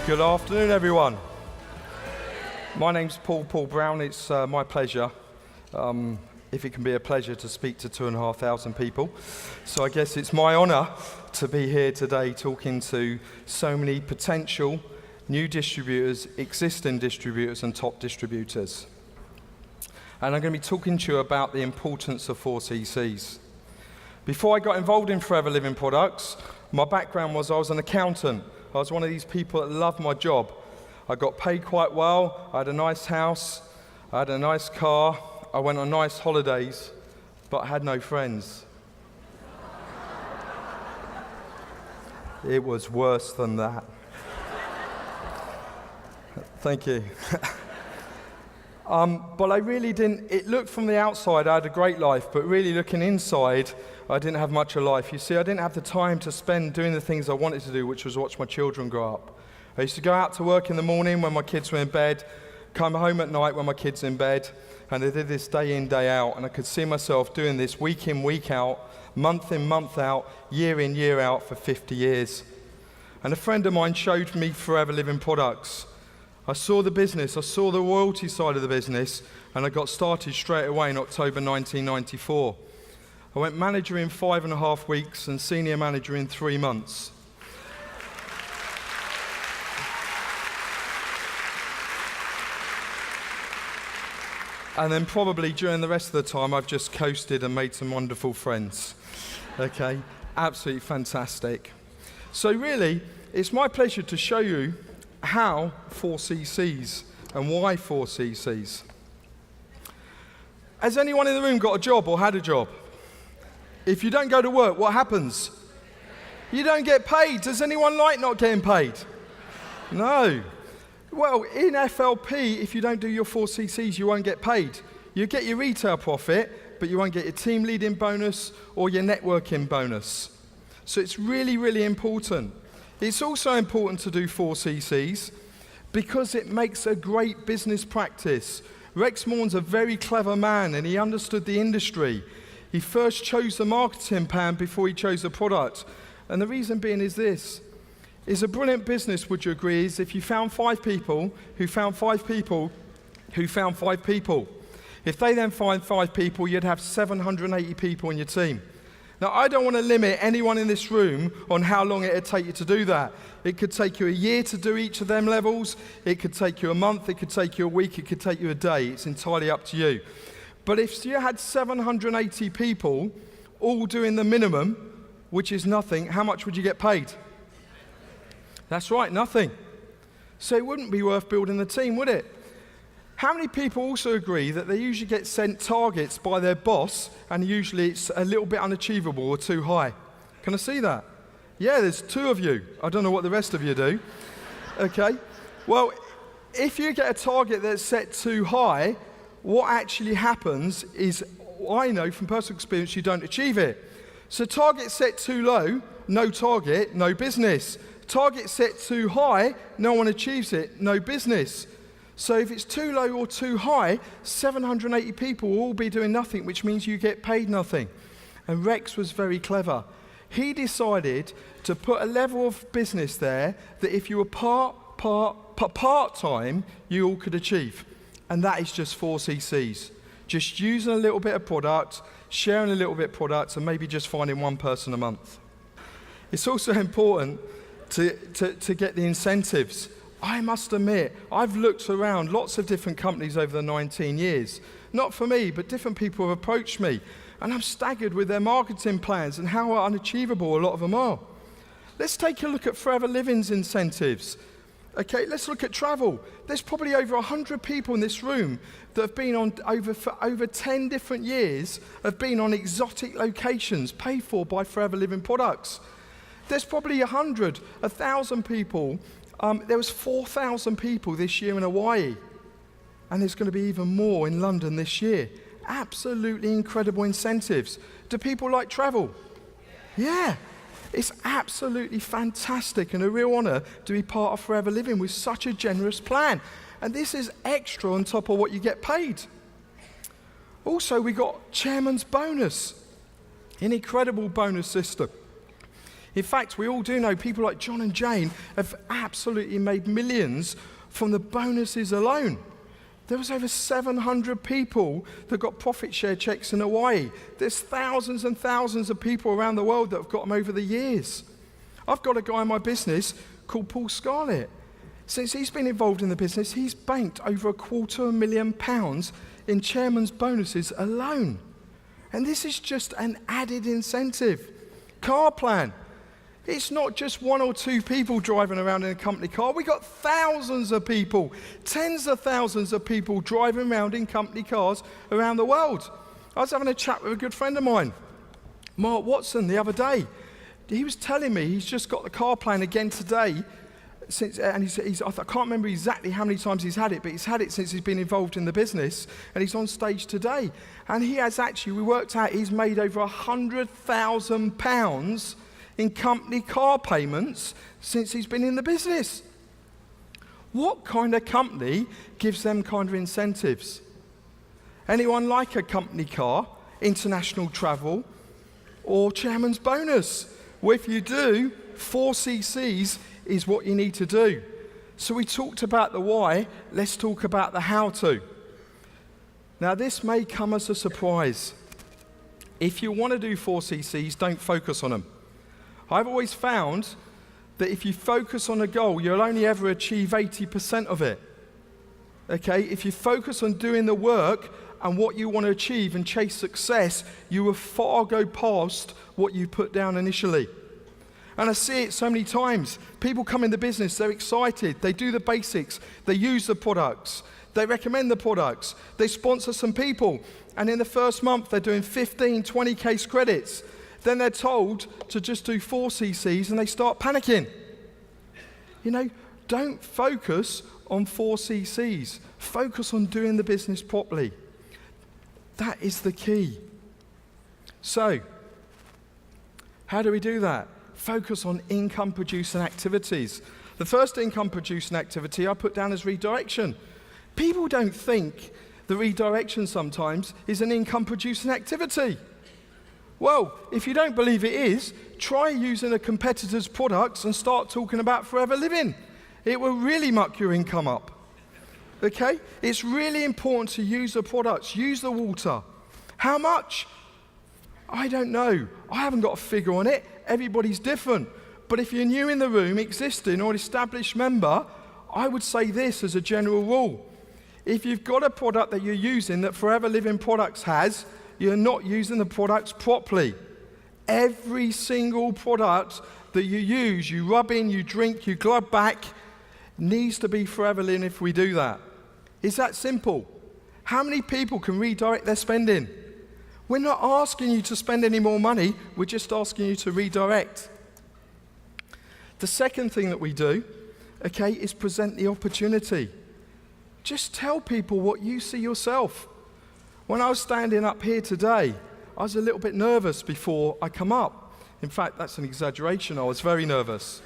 Good afternoon, everyone. My name's Paul Brown. It's my pleasure, if it can be a pleasure, to speak to 2,500 people. So I guess it's my honour to be here today talking to so many potential new distributors, existing distributors and top distributors. And I'm going to be talking to you about the importance of 4CCs. Before I got involved in Forever Living Products, my background was I was an accountant. I was one of these people that loved my job. I got paid quite well, I had a nice house, I had a nice car, I went on nice holidays, but I had no friends. It was worse than that. Thank you. But I really didn't, it looked from the outside I had a great life, but really looking inside, I didn't have much of life. You see, I didn't have the time to spend doing the things I wanted to do, which was watch my children grow up. I used to go out to work in the morning when my kids were in bed, come home at night when my kids were in bed, and I did this day in, day out, and I could see myself doing this week in, week out, month in, month out, year in, year out for 50 years. And a friend of mine showed me Forever Living Products. I saw the business, I saw the royalty side of the business, and I got started straight away in October 1994. I went manager in 5.5 weeks and senior manager in 3 months. And then probably during the rest of the time, I've just coasted and made some wonderful friends. Okay, absolutely fantastic. So really, it's my pleasure to show you how 4CCs and why 4CCs. Has anyone in the room got a job or had a job? If you don't go to work, what happens? You don't get paid. Does anyone like not getting paid? No. Well, in FLP, if you don't do your 4CCs, you won't get paid. You get your retail profit, but you won't get your team leading bonus or your networking bonus. So it's really, really important. It's also important to do 4CCs because it makes a great business practice. Rex Mourn's a very clever man and he understood the industry. He first chose the marketing plan before he chose the product. And the reason being is this. Is a brilliant business, would you agree, is if you found 5 people who found 5 people who found 5 people. If they then find 5 people, you'd have 780 people in your team. Now, I don't want to limit anyone in this room on how long it would take you to do that. It could take you a year to do each of them levels. It could take you a month. It could take you a week. It could take you a day. It's entirely up to you. But if you had 780 people all doing the minimum, which is nothing, how much would you get paid? That's right, nothing. So it wouldn't be worth building the team, would it? How many people also agree that they usually get sent targets by their boss and usually it's a little bit unachievable or too high? Can I see that? Yeah, there's 2 of you. I don't know what the rest of you do. Okay. Well, if you get a target that's set too high, what actually happens is, I know from personal experience, you don't achieve it. So target set too low, no target, no business. Target set too high, no one achieves it, no business. So if it's too low or too high, 780 people will all be doing nothing, which means you get paid nothing. And Rex was very clever. He decided to put a level of business there that if you were part-time, you all could achieve. And that is just 4CCs. Just using a little bit of product, sharing a little bit of product, and maybe just finding 1 person a month. It's also important to get the incentives. I must admit, I've looked around lots of different companies over the 19 years. Not for me, but different people have approached me. And I'm staggered with their marketing plans and how unachievable a lot of them are. Let's take a look at Forever Living's incentives. Okay, let's look at travel. There's probably over 100 people in this room that have been on for over 10 different years, have been on exotic locations paid for by Forever Living Products. There's probably 100, 1,000 people. There was 4,000 people this year in Hawaii. And there's going to be even more in London this year. Absolutely incredible incentives. Do people like travel? Yeah. It's absolutely fantastic and a real honour to be part of Forever Living with such a generous plan. And this is extra on top of what you get paid. Also, we got Chairman's Bonus, an incredible bonus system. In fact, we all do know people like John and Jane have absolutely made millions from the bonuses alone. There was over 700 people that got profit share checks in Hawaii. There's thousands and thousands of people around the world that have got them over the years. I've got a guy in my business called Paul Scarlett. Since he's been involved in the business, he's banked over £250,000 in chairman's bonuses alone. And this is just an added incentive. Car plan. It's not just one or two people driving around in a company car. We got thousands of people, tens of thousands of people driving around in company cars around the world. I was having a chat with a good friend of mine, Mark Watson, the other day. He was telling me he's just got the car plan again today. I can't remember exactly how many times he's had it, but he's had it since he's been involved in the business, and he's on stage today. And he has actually, we worked out, he's made over £100,000 in company car payments since he's been in the business. What kind of company gives them kind of incentives? Anyone like a company car, international travel, or chairman's bonus? Well, if you do, 4CCs is what you need to do. So we talked about the why, let's talk about the how to. Now this may come as a surprise. If you want to do 4CCs, don't focus on them. I've always found that if you focus on a goal, you'll only ever achieve 80% of it. Okay, if you focus on doing the work and what you want to achieve and chase success, you will far go past what you put down initially. And I see it so many times. People come in the business, they're excited, they do the basics, they use the products, they recommend the products, they sponsor some people, and in the first month they're doing 15, 20 case credits. Then they're told to just do 4CCs and they start panicking. You know, don't focus on 4CCs. Focus on doing the business properly. That is the key. So, how do we do that? Focus on income-producing activities. The first income-producing activity I put down as redirection. People don't think the redirection sometimes is an income-producing activity. Well, if you don't believe it is, try using a competitor's products and start talking about forever living. It will really muck your income up. Okay? It's really important to use the products, use the water. How much? I don't know. I haven't got a figure on it. Everybody's different. But if you're new in the room, existing or an established member, I would say this as a general rule. If you've got a product that you're using that Forever Living Products has, you're not using the products properly. Every single product that you use, you rub in, you drink, you glove back, needs to be Forever Living if we do that. It's that simple. How many people can redirect their spending? We're not asking you to spend any more money, we're just asking you to redirect. The second thing that we do, okay, is present the opportunity. Just tell people what you see yourself. When I was standing up here today, I was a little bit nervous before I come up. In fact, that's an exaggeration, I was very nervous.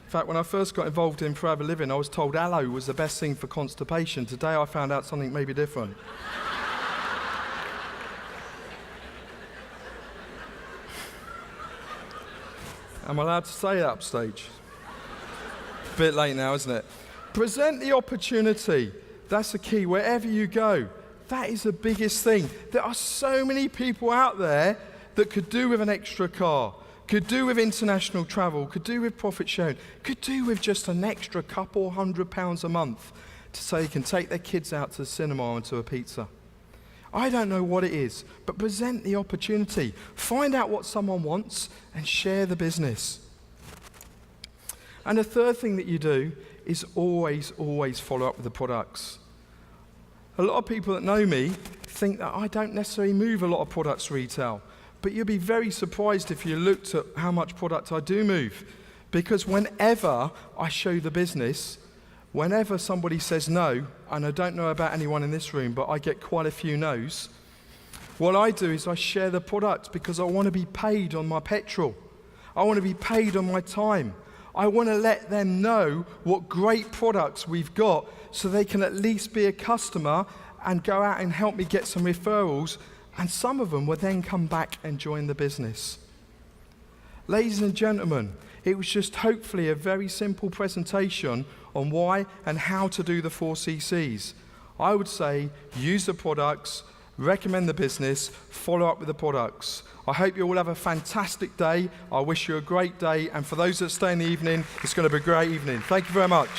In fact, when I first got involved in Forever Living, I was told aloe was the best thing for constipation. Today I found out something maybe different. Am I allowed to say that upstage? A bit late now, isn't it? Present the opportunity. That's the key. Wherever you go, that is the biggest thing. There are so many people out there that could do with an extra car, could do with international travel, could do with profit sharing, could do with just an extra couple £100 a month to say they can take their kids out to the cinema and to a pizza. I don't know what it is, but present the opportunity. Find out what someone wants and share the business. And the third thing that you do is always follow up with the products. A lot of people that know me think that I don't necessarily move a lot of products retail, but you'll be very surprised if you looked at how much product I do move. Because whenever I show the business, whenever somebody says no, and I don't know about anyone in this room, but I get quite a few no's, what I do is I share the product because I want to be paid on my petrol. I want to be paid on my time. I want to let them know what great products we've got so they can at least be a customer and go out and help me get some referrals, and some of them will then come back and join the business. Ladies and gentlemen, it was just hopefully a very simple presentation on why and how to do the 4 CCs. I would say use the products, recommend the business, follow up with the products. I hope you all have a fantastic day. I wish you a great day, and for those that stay in the evening, it's going to be a great evening. Thank you very much.